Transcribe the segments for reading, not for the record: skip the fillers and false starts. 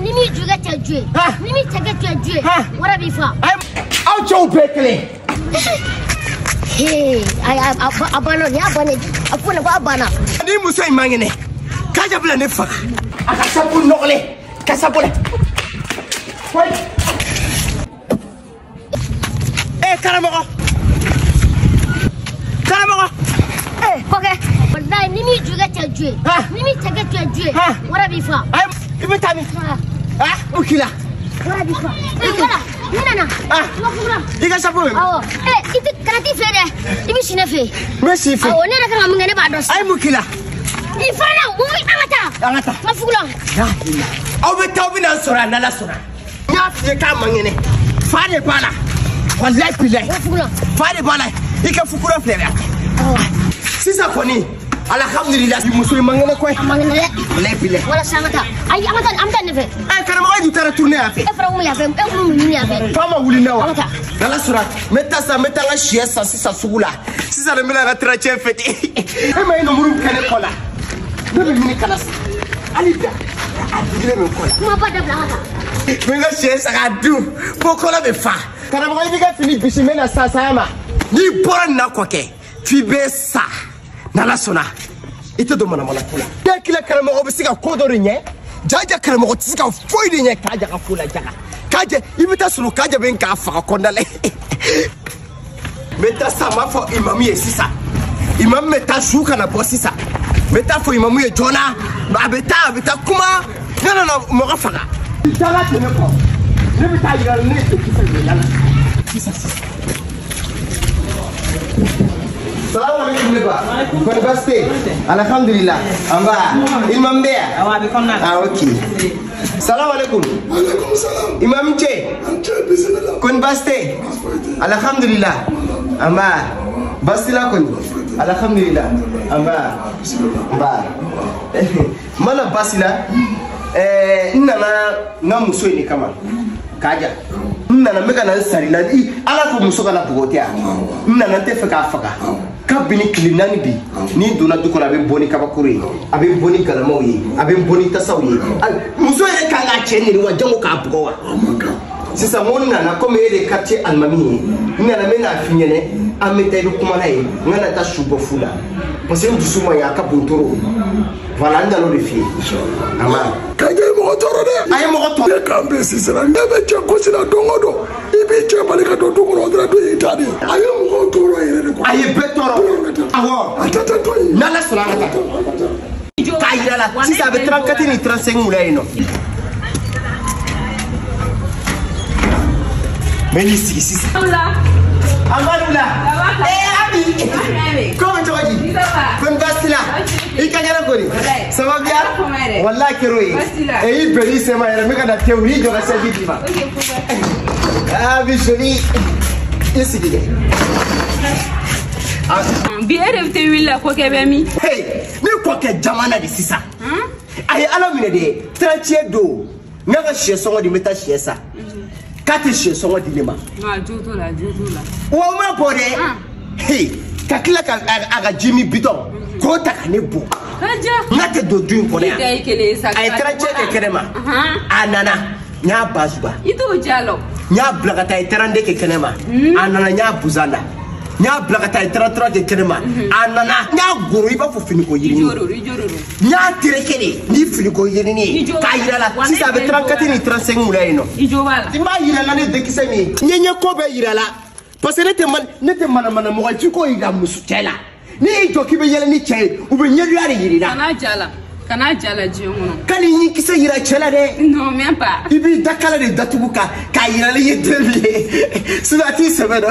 Nimi juga terjue. Nimi tega terjue. What be for? I'll show Beckley. Hey, abana ni abana. Apuna ba abana. Ni muso imangene. Kaja bla ne fa. Akasapu nokle. Kasapole. Wait. Karamoko. Okay. But now, Nimi juga terjue. Nimi tega terjue. What be for? Ibu tami. Ukila. What be for? Nana. Ika sapu. Itu kanati fere. Ibu sinefe. Merci fe. Nana kan ngomongane ba dos. Ay mukila. Ifana, angata. Mafugula. Beto bina sura nala sura. Nya fi ka mangene. Fare bala. Wallahi billahi. Mafugula. Fare bala. Ika fukura flere. Sisa koni. Alhamdulillah muso mangene koy. Mangene. Wallahi billahi. Wala samata. Ay amata nefe. Karama ay dutara tourner afi. Efra mu ya fe. Mu ya fe. Fama wuli nawa. Nala sura. Meta nga chiesa sisa sugula. Sisa le mela na trache fete. Ema ino muru kene kola. Nebe mini kalas. Alida. Adile me kola. Ma ba dabla haka. Menga chiesa ga du. Pokola be fa. Karama ay diga fini bisimena sasama. Ni bora na kwake. Fibe sa. Nala sona. Ito do mana kula. Ya kila karama go bisiga kodori nye. Jaja karama go tsika foide nye kaja ka fula jaga. Kaje imita sunu kaje ben ka fa kondale. Meta sama fo imamu ye sisa. Imam meta shuka na bosisa. Meta fo imamu ye jona. Beta kuma. No mo ga faga. Jaga tene ko. Ne beta yira ne te kisa yala. Sisa. Salam alaikum leba. Kon baste. Alhamdulillah. Amba imam bea. Awa be konna. Okay. Salam alaikum. Alaikum salam. Imam che. Bismillah. Kon baste. Alhamdulillah. Amba bastila kon. Alhamdulillah. Amba ba. Mana basila nana ngamuso ni kama. Kaja. Nana mega na sarila ala ko muso kana bugotia. Nana te feka faka. Kabini kilinani bi ni dona dukora be boni kabakuri abe boni galamo yi abe boni tasawi muso e kanga cheni wa jango ka bugowa sisa monna na comme ele quartier almami ngana mena finyene amete du kuma nayi ngana ta shubo fula parce que dusuma ya ka buntoro voilà ndalo le fi ama Kaje mo toro de. ay mo to Ya kambe sisa ngebe che ko sina dongodo. Ibi che balika do dongodo dra do itadi. Ayo mo toro ere ko. ay betoro awo Atata to. nala solana ta kayira la sisa be 34 ni 35 mulaino Meni sisi. Amalula. Abi. Comment tu vas dire? Comme Bastila. Il kanyara kori. Ça va bien? Wallahi kiroi. Et il beli sema ya meka na théorie de la servitiva. Ah bijoli. Ici dige. Bi RFT willa ko kebemi. Hey, ni ko ke jamana di sisa. Ay ala mine de 30 do. Nga shie songo di meta shie sa. Kati shie songo di lema. Ah, jotola. Wa ma bode. Hey, kakila ka aga Jimmy Bidon. Ko ta ne bo. Kaja. Ngate do duin ko ne. Dai kele sa. Ay 30 ke kenema. Anana. Nya bazuba. Ito jalo. Nya blagata ay 30 ke kenema. Anana nya buzanda. Nya blagata ay 33 ke kenema. Anana nya goro iba fo fini ko yiri. Ijoro. Nya tirekele ni fini ko yiri ni. Kayira la. Si ça be 34 ni 35 mula ino. Ijo bala. Timba yira la ne de kisemi. Nyenye ko be yira la. Parce que nete mana mo ko ira musu tela. Ni to kibe yele ni che u be nyedu ari yiri la. Kana jala jiyono. Kali ni kisa yira chela de. Non, même pas. Ibi dakala de datubuka ka yira le yedebi. Sulati sebeno.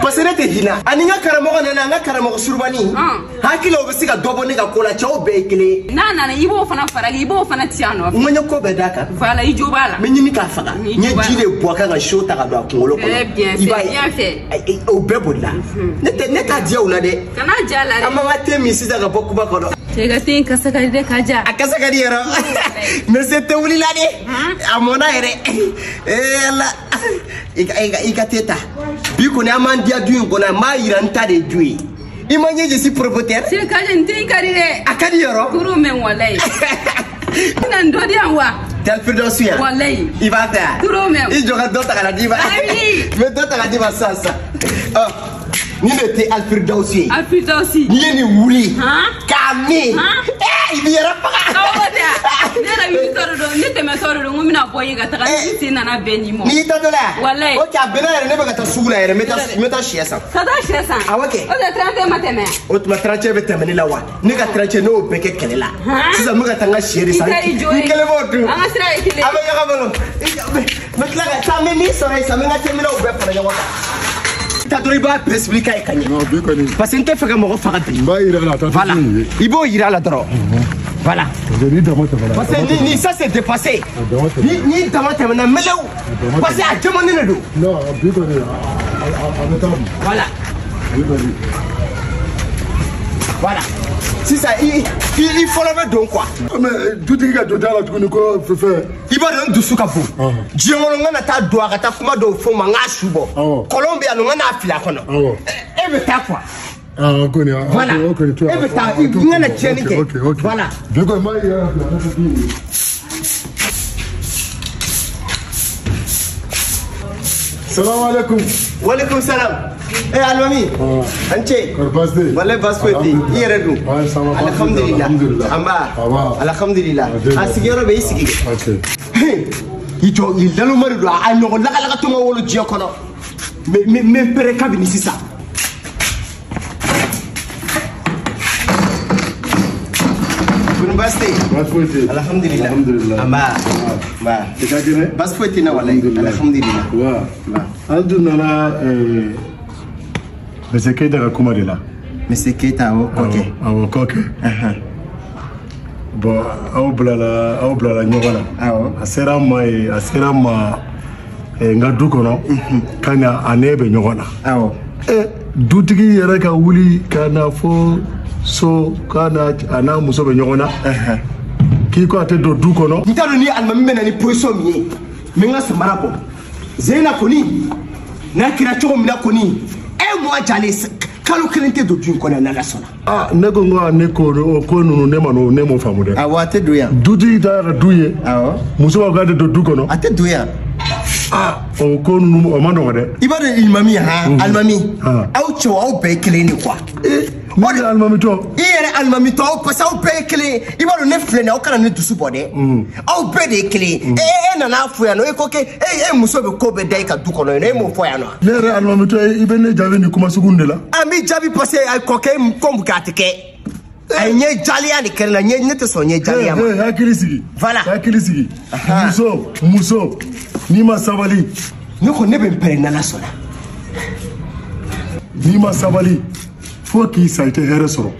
Parce que nete hina. Aninga karamo na karamo surbani. Hakilo obesiga dobo ne ga kola cha obekele. Na ibo fana faraga ibo fana tiano. Umenye ko be daka. Voilà, ijo bala. Menyi ka faga. Nye jile boaka ga shota ga do akolo ko. Bien fait. O bebola. Neta dia una de. Kana jala. Ama temi sida ga boku ba ko do. Chega tin kasakari de kaja. Akasakari yero. Mese te wuli la de. Amona ere. La. Ika teta. Biko ne amandia duin ko na mayira nta de dui. Imanye je si propriétaire. C'est kaja nti kari de. Akadi yero. Kuru men walai. Nan do di anwa. Tel Firdausi ya. Wallahi. Il va faire. Turo même. Il joga dota kala diva. Mais dota kala diva ça. Oh. Ni ne te Al Firdausi. Al Firdausi. Ni ni wuli. Hein? Kami. Il vient pas. Ne la wi toro do ne te me toro do ngumina boye ga ta ni nana beni mo. Ni ta dola. Wallahi. O ka bena ne ba ta sugula yere meta chiesa. Sada chiesa. Ah ok. O de 30 mateme. O tuma 30 be temeni la wa. Ni ka 30 no be ke kelela. Sisa muga tanga chieri sa. Ni kele botu. Anga sira ikile. Aba ya gabalo. Metla ka ta me ni sore sa me ngate mila o be fara yawa. Ta dori ba expliquer kanye. Non, bi ko ni. Parce que nte feka mo ko faka bi. Ba ira la ta. Voilà. Ibo ira la dro. Voilà. Ni dama te Parce que ni ça c'est dépassé. Ni dama te na melew. Parce que a demandé ne do. Non, bi ko ni. Voilà. Bi ko ni. Voilà. Si ça il faut le don quoi. Mais tout est gars la tu connais quoi fait. Il va don dusu ka fu. Dieu mo ngana ta do aka ta kuma do fo ma nga shubo. Colombia no ngana afila kono. E be ta quoi. Ah, on connaît. Voilà. Ok, tu vois. Ok. Voilà. D'accord, moi, Salam alaikum. Wa alaikum salam. Eh almami. Anche. Basde. Wallahi basfeti. Yeredu. Alhamdulillah. Amba. Alhamdulillah. Asigero be isigi. Ok. Ito ilalu mari do a no la to ma wolo je kono. Me pere kabini sisa. Basfeti. Alhamdulillah. Amba. Ba. Tikagire. Basfeti na wallahi. Alhamdulillah. Wa. Aldunana Monsieur Keita ka kuma de la. Monsieur Keita ok. Ok. Bon, aw blala ɲɔgɔn na. A sera ma n ka du kɔnɔ ka na a ne bɛ ɲɔgɔn na. Dutigi yɛrɛ ka wuli ka na fo so ka na a n'a muso bɛ ɲɔgɔn na. K'i ko a tɛ don du kɔnɔ. N t'a dɔn ni alimami bɛ na ni position min ye n bɛ n ka samara bɔ. Zeyina kɔni n'a kɛra cogo min na kɔni moi jalen kalo kelen tɛ don du in kɔnɔ n'ala sɔnna. Ne ko ne ko ninnu ne m'o faamu dɛ. Awɔ a tɛ don yan. Dutigi ta yɛrɛ du ye. Awɔ. Muso b'a k'a tɛ don du kɔnɔ. A tɛ don yan. O ko ninnu o ma nɔgɔn dɛ. I b'a dɔn alimami alimami aw cɛw aw bɛɛ ye kelen de quoi. Ne ye alimami tɔ. I yɛrɛ alimami tɔ parce que aw bɛɛ ye kelen i b'a dɔn ne filɛ nin ye aw kana ne dusu bɔ dɛ. Aw bɛɛ de ye kelen e nana fɔ yan nɔ e ko ke e muso bɛ ko bɛɛ da i ka du kɔnɔ yen e m'o fɔ yan nɔ. Ne yɛrɛ alimami tɔ i bɛ ne jaabi nin kuma sugu de la. An b'i jaabi parce que a kɔkɛ ko mun kɛ a tɛ kɛ. A ye ɲɛ jaliya de kɛra la ne tɛ sɔn ɲɛ jaliya ma. Hakili sigi. Voilà. Hakili sigi. Muso n'i ma sabali. Ne ko ne bɛ n pɛrɛn n'ala sɔnna. N'i ma sabali fo k'i sa i tɛ hɛrɛ sɔrɔ.